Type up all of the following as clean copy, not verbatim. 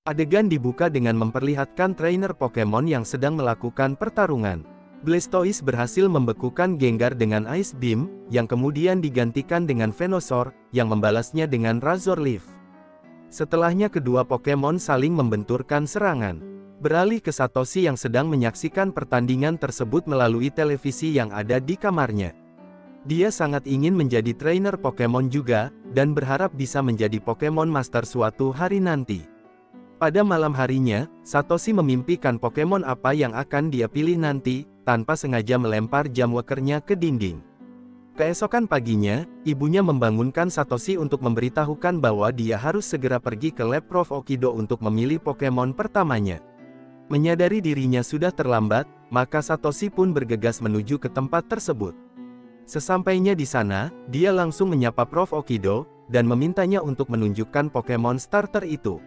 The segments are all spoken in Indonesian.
Adegan dibuka dengan memperlihatkan trainer Pokemon yang sedang melakukan pertarungan. Blastoise berhasil membekukan Gengar dengan Ice Beam, yang kemudian digantikan dengan Venusaur, yang membalasnya dengan Razor Leaf. Setelahnya kedua Pokemon saling membenturkan serangan. Beralih ke Satoshi yang sedang menyaksikan pertandingan tersebut melalui televisi yang ada di kamarnya. Dia sangat ingin menjadi trainer Pokemon juga, dan berharap bisa menjadi Pokemon Master suatu hari nanti. Pada malam harinya, Satoshi memimpikan Pokemon apa yang akan dia pilih nanti, tanpa sengaja melempar jam wakernya ke dinding. Keesokan paginya, ibunya membangunkan Satoshi untuk memberitahukan bahwa dia harus segera pergi ke lab Prof Okido untuk memilih Pokemon pertamanya. Menyadari dirinya sudah terlambat, maka Satoshi pun bergegas menuju ke tempat tersebut. Sesampainya di sana, dia langsung menyapa Prof Okido, dan memintanya untuk menunjukkan Pokemon starter itu.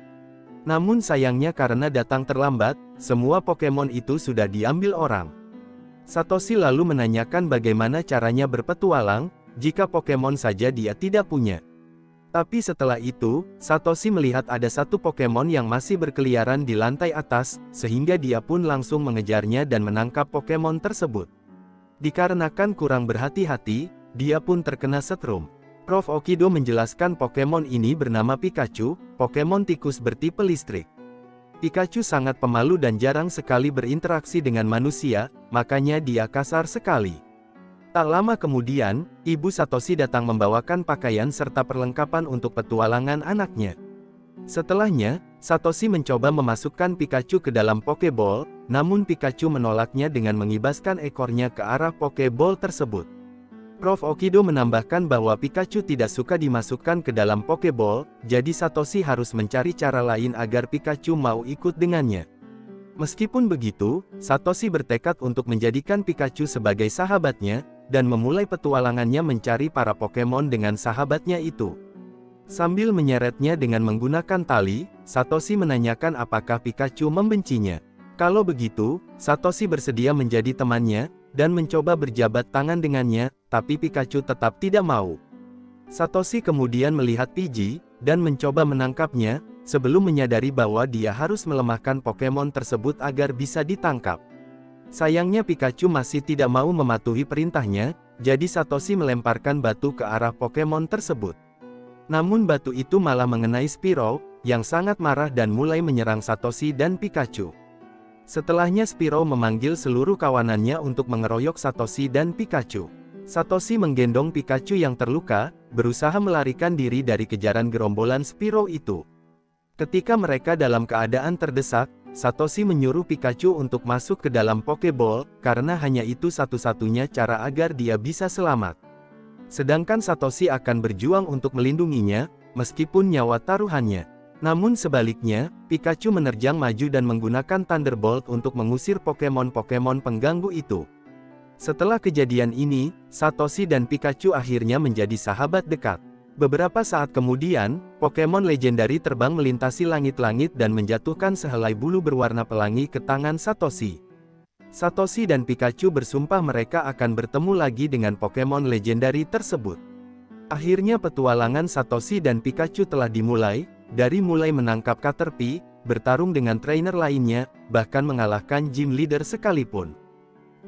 Namun sayangnya karena datang terlambat, semua Pokemon itu sudah diambil orang. Satoshi lalu menanyakan bagaimana caranya berpetualang, jika Pokemon saja dia tidak punya. Tapi setelah itu, Satoshi melihat ada satu Pokemon yang masih berkeliaran di lantai atas, sehingga dia pun langsung mengejarnya dan menangkap Pokemon tersebut. Dikarenakan kurang berhati-hati, dia pun terkena setrum. Prof Okido menjelaskan Pokemon ini bernama Pikachu, Pokemon tikus bertipe listrik. Pikachu sangat pemalu dan jarang sekali berinteraksi dengan manusia, makanya dia kasar sekali. Tak lama kemudian, ibu Satoshi datang membawakan pakaian serta perlengkapan untuk petualangan anaknya. Setelahnya, Satoshi mencoba memasukkan Pikachu ke dalam Pokeball, namun Pikachu menolaknya dengan mengibaskan ekornya ke arah Pokeball tersebut. Prof Okido menambahkan bahwa Pikachu tidak suka dimasukkan ke dalam Pokeball, jadi Satoshi harus mencari cara lain agar Pikachu mau ikut dengannya. Meskipun begitu, Satoshi bertekad untuk menjadikan Pikachu sebagai sahabatnya, dan memulai petualangannya mencari para Pokemon dengan sahabatnya itu. Sambil menyeretnya dengan menggunakan tali, Satoshi menanyakan apakah Pikachu membencinya. Kalau begitu, Satoshi bersedia menjadi temannya, dan mencoba berjabat tangan dengannya, tapi Pikachu tetap tidak mau. Satoshi kemudian melihat Pidgey, dan mencoba menangkapnya, sebelum menyadari bahwa dia harus melemahkan Pokemon tersebut agar bisa ditangkap. Sayangnya Pikachu masih tidak mau mematuhi perintahnya, jadi Satoshi melemparkan batu ke arah Pokemon tersebut. Namun batu itu malah mengenai Spearow, yang sangat marah dan mulai menyerang Satoshi dan Pikachu. Setelahnya Spearow memanggil seluruh kawanannya untuk mengeroyok Satoshi dan Pikachu. Satoshi menggendong Pikachu yang terluka, berusaha melarikan diri dari kejaran gerombolan Spearow itu. Ketika mereka dalam keadaan terdesak, Satoshi menyuruh Pikachu untuk masuk ke dalam Pokeball, karena hanya itu satu-satunya cara agar dia bisa selamat. Sedangkan Satoshi akan berjuang untuk melindunginya, meskipun nyawa taruhannya. Namun sebaliknya, Pikachu menerjang maju dan menggunakan Thunderbolt untuk mengusir Pokemon-Pokemon pengganggu itu. Setelah kejadian ini, Satoshi dan Pikachu akhirnya menjadi sahabat dekat. Beberapa saat kemudian, Pokemon legendari terbang melintasi langit-langit dan menjatuhkan sehelai bulu berwarna pelangi ke tangan Satoshi. Satoshi dan Pikachu bersumpah mereka akan bertemu lagi dengan Pokemon legendari tersebut. Akhirnya petualangan Satoshi dan Pikachu telah dimulai, dari mulai menangkap Caterpie, bertarung dengan trainer lainnya, bahkan mengalahkan gym leader sekalipun.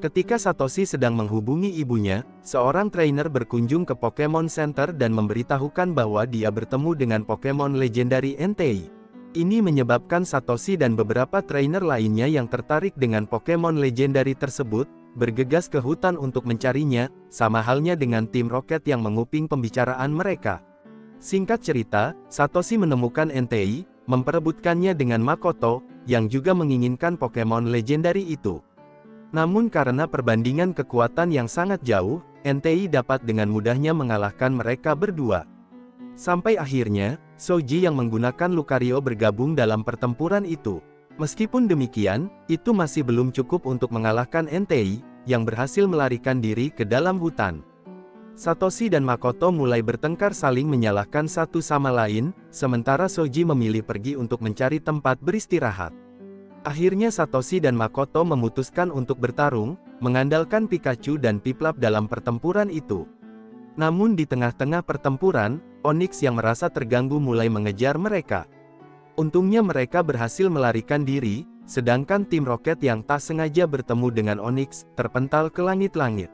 Ketika Satoshi sedang menghubungi ibunya, seorang trainer berkunjung ke Pokemon Center dan memberitahukan bahwa dia bertemu dengan Pokemon legendary Entei. Ini menyebabkan Satoshi dan beberapa trainer lainnya yang tertarik dengan Pokemon legendary tersebut, bergegas ke hutan untuk mencarinya, sama halnya dengan tim Rocket yang menguping pembicaraan mereka. Singkat cerita, Satoshi menemukan Entei, memperebutkannya dengan Makoto, yang juga menginginkan Pokemon legendary itu. Namun karena perbandingan kekuatan yang sangat jauh, Entei dapat dengan mudahnya mengalahkan mereka berdua. Sampai akhirnya, Shoji yang menggunakan Lucario bergabung dalam pertempuran itu. Meskipun demikian, itu masih belum cukup untuk mengalahkan Entei, yang berhasil melarikan diri ke dalam hutan. Satoshi dan Makoto mulai bertengkar saling menyalahkan satu sama lain, sementara Shoji memilih pergi untuk mencari tempat beristirahat. Akhirnya Satoshi dan Makoto memutuskan untuk bertarung, mengandalkan Pikachu dan Piplup dalam pertempuran itu. Namun di tengah-tengah pertempuran, Onix yang merasa terganggu mulai mengejar mereka. Untungnya mereka berhasil melarikan diri, sedangkan tim Rocket yang tak sengaja bertemu dengan Onyx, terpental ke langit-langit.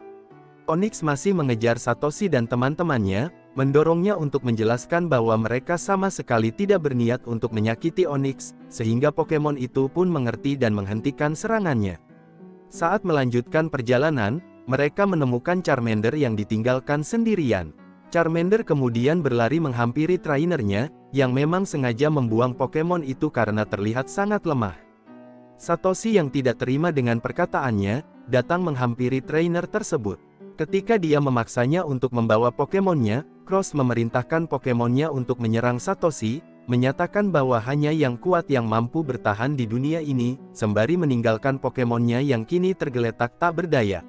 Onyx masih mengejar Satoshi dan teman-temannya, mendorongnya untuk menjelaskan bahwa mereka sama sekali tidak berniat untuk menyakiti Onyx, sehingga Pokemon itu pun mengerti dan menghentikan serangannya. Saat melanjutkan perjalanan, mereka menemukan Charmander yang ditinggalkan sendirian. Charmander kemudian berlari menghampiri trainernya, yang memang sengaja membuang Pokemon itu karena terlihat sangat lemah. Satoshi yang tidak terima dengan perkataannya, datang menghampiri trainer tersebut. Ketika dia memaksanya untuk membawa Pokemonnya, Cross memerintahkan Pokemonnya untuk menyerang Satoshi, menyatakan bahwa hanya yang kuat yang mampu bertahan di dunia ini, sembari meninggalkan Pokemonnya yang kini tergeletak tak berdaya.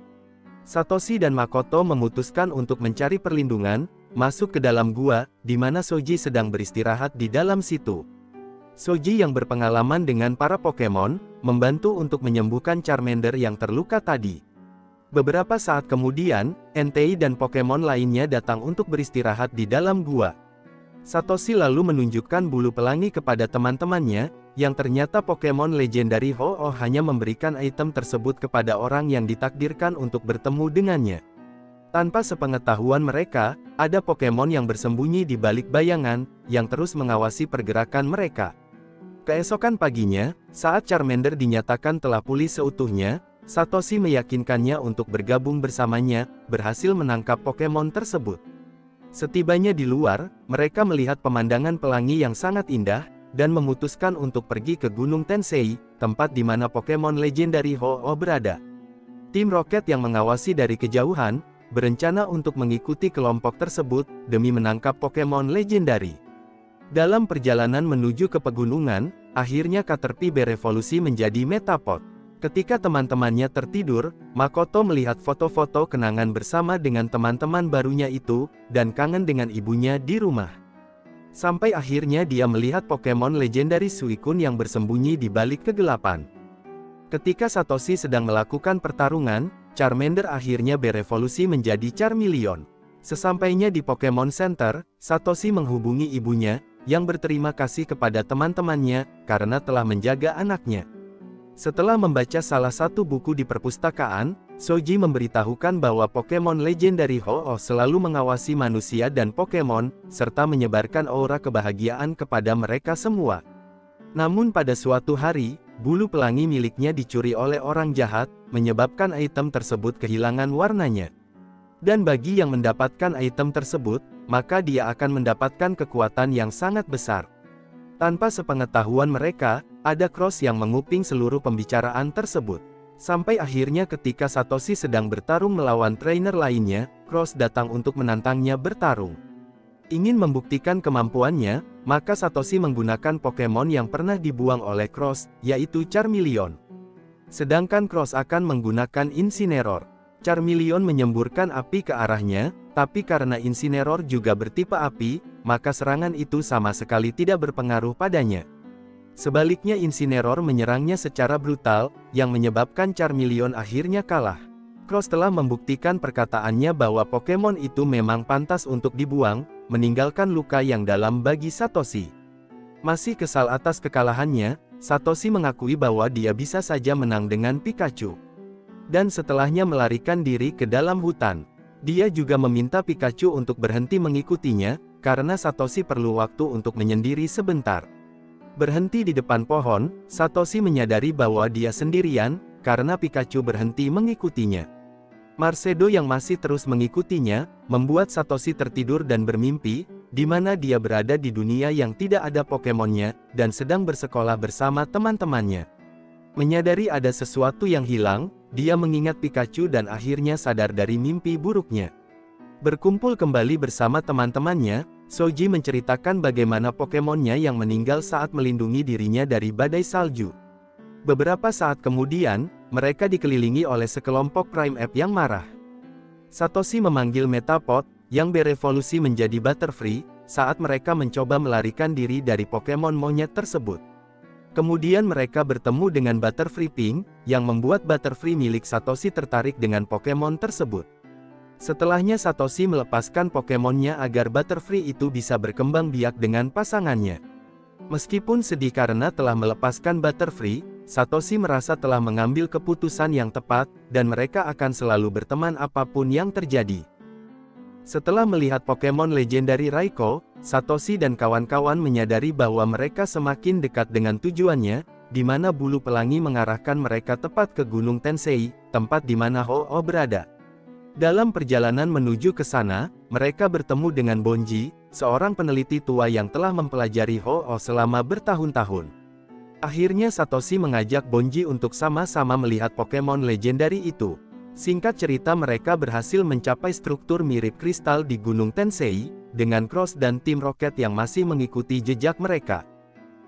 Satoshi dan Makoto memutuskan untuk mencari perlindungan, masuk ke dalam gua, di mana Shoji sedang beristirahat di dalam situ. Shoji yang berpengalaman dengan para Pokemon, membantu untuk menyembuhkan Charmander yang terluka tadi. Beberapa saat kemudian, Entei dan Pokemon lainnya datang untuk beristirahat di dalam gua. Satoshi lalu menunjukkan bulu pelangi kepada teman-temannya, yang ternyata Pokemon legendari Ho-Oh hanya memberikan item tersebut kepada orang yang ditakdirkan untuk bertemu dengannya. Tanpa sepengetahuan mereka, ada Pokemon yang bersembunyi di balik bayangan, yang terus mengawasi pergerakan mereka. Keesokan paginya, saat Charmander dinyatakan telah pulih seutuhnya, Satoshi meyakinkannya untuk bergabung bersamanya, berhasil menangkap Pokemon tersebut. Setibanya di luar, mereka melihat pemandangan pelangi yang sangat indah, dan memutuskan untuk pergi ke Gunung Tensei, tempat di mana Pokemon legendari Ho-Oh berada. Tim Rocket yang mengawasi dari kejauhan, berencana untuk mengikuti kelompok tersebut, demi menangkap Pokemon legendari. Dalam perjalanan menuju ke pegunungan, akhirnya Caterpie berevolusi menjadi Metapod. Ketika teman-temannya tertidur, Makoto melihat foto-foto kenangan bersama dengan teman-teman barunya itu, dan kangen dengan ibunya di rumah. Sampai akhirnya dia melihat Pokemon legendaris Suicune yang bersembunyi di balik kegelapan. Ketika Satoshi sedang melakukan pertarungan, Charmander akhirnya berevolusi menjadi Charmeleon. Sesampainya di Pokemon Center, Satoshi menghubungi ibunya, yang berterima kasih kepada teman-temannya, karena telah menjaga anaknya. Setelah membaca salah satu buku di perpustakaan, Shoji memberitahukan bahwa Pokemon legendari Ho-Oh selalu mengawasi manusia dan Pokemon, serta menyebarkan aura kebahagiaan kepada mereka semua. Namun pada suatu hari, bulu pelangi miliknya dicuri oleh orang jahat, menyebabkan item tersebut kehilangan warnanya. Dan bagi yang mendapatkan item tersebut, maka dia akan mendapatkan kekuatan yang sangat besar. Tanpa sepengetahuan mereka, ada Cross yang menguping seluruh pembicaraan tersebut. Sampai akhirnya ketika Satoshi sedang bertarung melawan trainer lainnya, Cross datang untuk menantangnya bertarung. Ingin membuktikan kemampuannya, maka Satoshi menggunakan Pokemon yang pernah dibuang oleh Cross, yaitu Charmeleon. Sedangkan Cross akan menggunakan Incineroar. Charmeleon menyemburkan api ke arahnya, tapi karena Incineroar juga bertipe api, maka serangan itu sama sekali tidak berpengaruh padanya. Sebaliknya Incineroar menyerangnya secara brutal, yang menyebabkan Charmeleon akhirnya kalah. Cross telah membuktikan perkataannya bahwa Pokemon itu memang pantas untuk dibuang, meninggalkan luka yang dalam bagi Satoshi. Masih kesal atas kekalahannya, Satoshi mengakui bahwa dia bisa saja menang dengan Pikachu. Dan setelahnya melarikan diri ke dalam hutan. Dia juga meminta Pikachu untuk berhenti mengikutinya, karena Satoshi perlu waktu untuk menyendiri sebentar. Berhenti di depan pohon, Satoshi menyadari bahwa dia sendirian, karena Pikachu berhenti mengikutinya. Marcedo yang masih terus mengikutinya, membuat Satoshi tertidur dan bermimpi, di mana dia berada di dunia yang tidak ada Pokemonnya, dan sedang bersekolah bersama teman-temannya. Menyadari ada sesuatu yang hilang, dia mengingat Pikachu dan akhirnya sadar dari mimpi buruknya. Berkumpul kembali bersama teman-temannya, Shoji menceritakan bagaimana Pokemonnya yang meninggal saat melindungi dirinya dari badai salju. Beberapa saat kemudian, mereka dikelilingi oleh sekelompok Primeape yang marah. Satoshi memanggil Metapod, yang berevolusi menjadi Butterfree, saat mereka mencoba melarikan diri dari Pokemon monyet tersebut. Kemudian mereka bertemu dengan Butterfree Pink, yang membuat Butterfree milik Satoshi tertarik dengan Pokemon tersebut. Setelahnya Satoshi melepaskan Pokemonnya agar Butterfree itu bisa berkembang biak dengan pasangannya. Meskipun sedih karena telah melepaskan Butterfree, Satoshi merasa telah mengambil keputusan yang tepat, dan mereka akan selalu berteman apapun yang terjadi. Setelah melihat Pokemon Legendary Raikou, Satoshi dan kawan-kawan menyadari bahwa mereka semakin dekat dengan tujuannya, di mana bulu pelangi mengarahkan mereka tepat ke Gunung Tensei, tempat di mana Ho-Oh berada. Dalam perjalanan menuju ke sana, mereka bertemu dengan Bonji, seorang peneliti tua yang telah mempelajari Ho-Oh selama bertahun-tahun. Akhirnya Satoshi mengajak Bonji untuk sama-sama melihat Pokemon Legendary itu. Singkat cerita, mereka berhasil mencapai struktur mirip kristal di Gunung Tensei, dengan Cross dan tim Rocket yang masih mengikuti jejak mereka.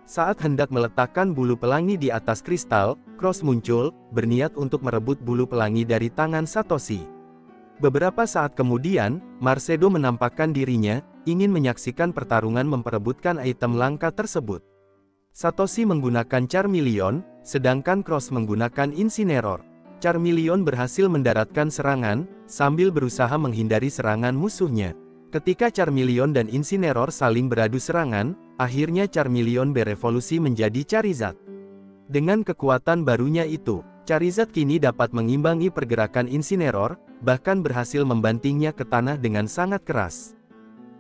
Saat hendak meletakkan bulu pelangi di atas kristal, Cross muncul, berniat untuk merebut bulu pelangi dari tangan Satoshi. Beberapa saat kemudian, Marcedo menampakkan dirinya, ingin menyaksikan pertarungan memperebutkan item langka tersebut. Satoshi menggunakan Charmeleon, sedangkan Cross menggunakan Incineroar. Charmeleon berhasil mendaratkan serangan, sambil berusaha menghindari serangan musuhnya. Ketika Charmeleon dan Incineroar saling beradu serangan, akhirnya Charmeleon berevolusi menjadi Charizard. Dengan kekuatan barunya itu, Charizard kini dapat mengimbangi pergerakan Incineroar, bahkan berhasil membantingnya ke tanah dengan sangat keras.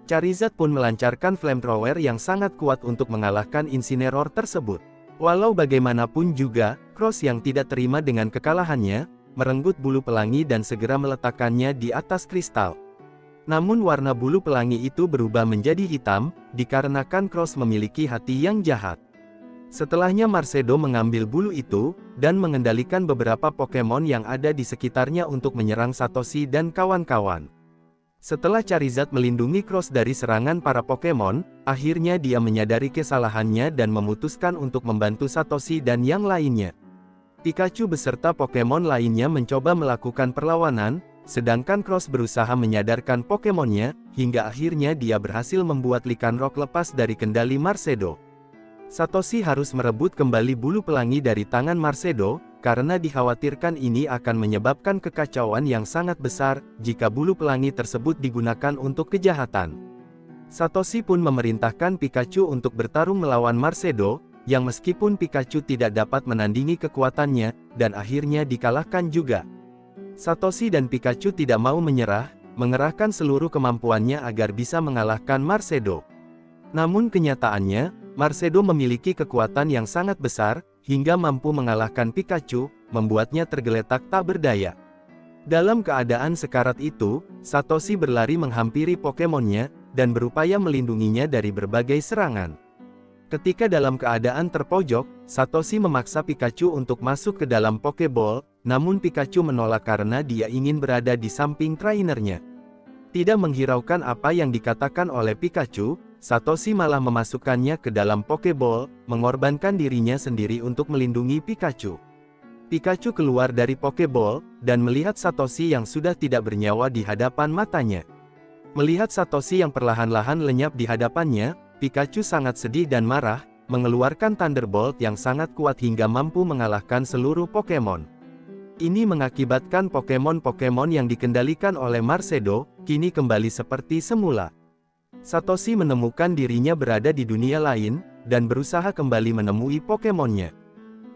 Charizard pun melancarkan Flamethrower yang sangat kuat untuk mengalahkan Incineroar tersebut. Walau bagaimanapun juga, Cross yang tidak terima dengan kekalahannya, merenggut bulu pelangi dan segera meletakkannya di atas kristal. Namun warna bulu pelangi itu berubah menjadi hitam, dikarenakan Cross memiliki hati yang jahat. Setelahnya Marcedo mengambil bulu itu, dan mengendalikan beberapa Pokemon yang ada di sekitarnya untuk menyerang Satoshi dan kawan-kawan. Setelah Charizard melindungi Cross dari serangan para Pokemon, akhirnya dia menyadari kesalahannya dan memutuskan untuk membantu Satoshi dan yang lainnya. Pikachu beserta Pokemon lainnya mencoba melakukan perlawanan, sedangkan Cross berusaha menyadarkan Pokemonnya, hingga akhirnya dia berhasil membuat Lycanroc lepas dari kendali Marcedo. Satoshi harus merebut kembali bulu pelangi dari tangan Marcedo, karena dikhawatirkan ini akan menyebabkan kekacauan yang sangat besar, jika bulu pelangi tersebut digunakan untuk kejahatan. Satoshi pun memerintahkan Pikachu untuk bertarung melawan Marcedo, yang meskipun Pikachu tidak dapat menandingi kekuatannya, dan akhirnya dikalahkan juga. Satoshi dan Pikachu tidak mau menyerah, mengerahkan seluruh kemampuannya agar bisa mengalahkan Marcedo. Namun kenyataannya, Marcedo memiliki kekuatan yang sangat besar, hingga mampu mengalahkan Pikachu, membuatnya tergeletak tak berdaya. Dalam keadaan sekarat itu, Satoshi berlari menghampiri Pokemonnya, dan berupaya melindunginya dari berbagai serangan. Ketika dalam keadaan terpojok, Satoshi memaksa Pikachu untuk masuk ke dalam Pokeball, namun Pikachu menolak karena dia ingin berada di samping trainernya. Tidak menghiraukan apa yang dikatakan oleh Pikachu, Satoshi malah memasukkannya ke dalam Pokeball, mengorbankan dirinya sendiri untuk melindungi Pikachu. Pikachu keluar dari Pokeball, dan melihat Satoshi yang sudah tidak bernyawa di hadapan matanya. Melihat Satoshi yang perlahan-lahan lenyap di hadapannya, Pikachu sangat sedih dan marah, mengeluarkan Thunderbolt yang sangat kuat hingga mampu mengalahkan seluruh Pokemon. Ini mengakibatkan Pokemon-Pokemon yang dikendalikan oleh Marcedo, kini kembali seperti semula. Satoshi menemukan dirinya berada di dunia lain, dan berusaha kembali menemui Pokemonnya.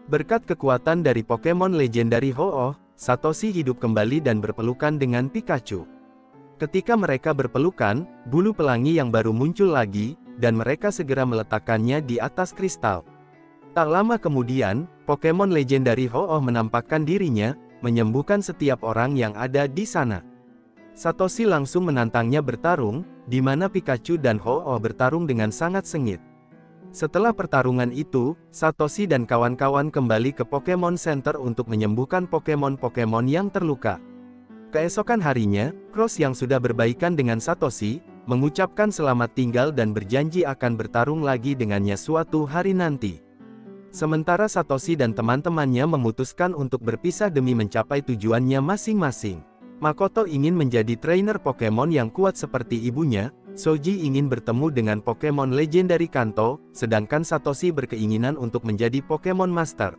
Berkat kekuatan dari Pokemon Legendary Ho-Oh, Satoshi hidup kembali dan berpelukan dengan Pikachu. Ketika mereka berpelukan, bulu pelangi yang baru muncul lagi, dan mereka segera meletakkannya di atas kristal. Tak lama kemudian, Pokemon Legendary Ho-Oh menampakkan dirinya, menyembuhkan setiap orang yang ada di sana. Satoshi langsung menantangnya bertarung, di mana Pikachu dan Ho-Oh bertarung dengan sangat sengit. Setelah pertarungan itu, Satoshi dan kawan-kawan kembali ke Pokemon Center untuk menyembuhkan Pokemon-Pokemon yang terluka. Keesokan harinya, Cross yang sudah berbaikan dengan Satoshi, mengucapkan selamat tinggal dan berjanji akan bertarung lagi dengannya suatu hari nanti. Sementara Satoshi dan teman-temannya memutuskan untuk berpisah demi mencapai tujuannya masing-masing. Makoto ingin menjadi trainer Pokemon yang kuat seperti ibunya, Shoji ingin bertemu dengan Pokemon Legendary Kanto, sedangkan Satoshi berkeinginan untuk menjadi Pokemon Master.